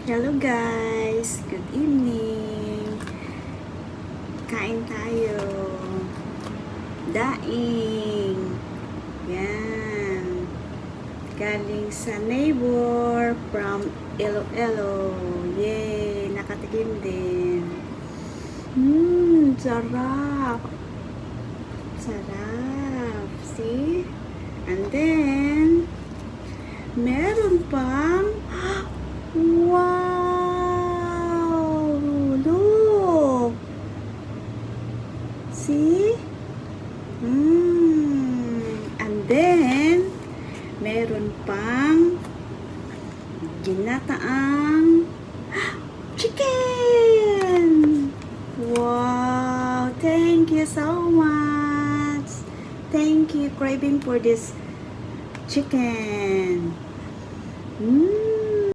Hello guys! Good evening! Kain tayo. Daing. Yan. Galing sa neighbor from Iloilo. Yay! Nakatikim din. Sarap. Sarap. See? And then, meron pang wow! Look! See? And then, meron pang ginataang chicken! Wow! Thank you so much! Thank you, craving for this chicken.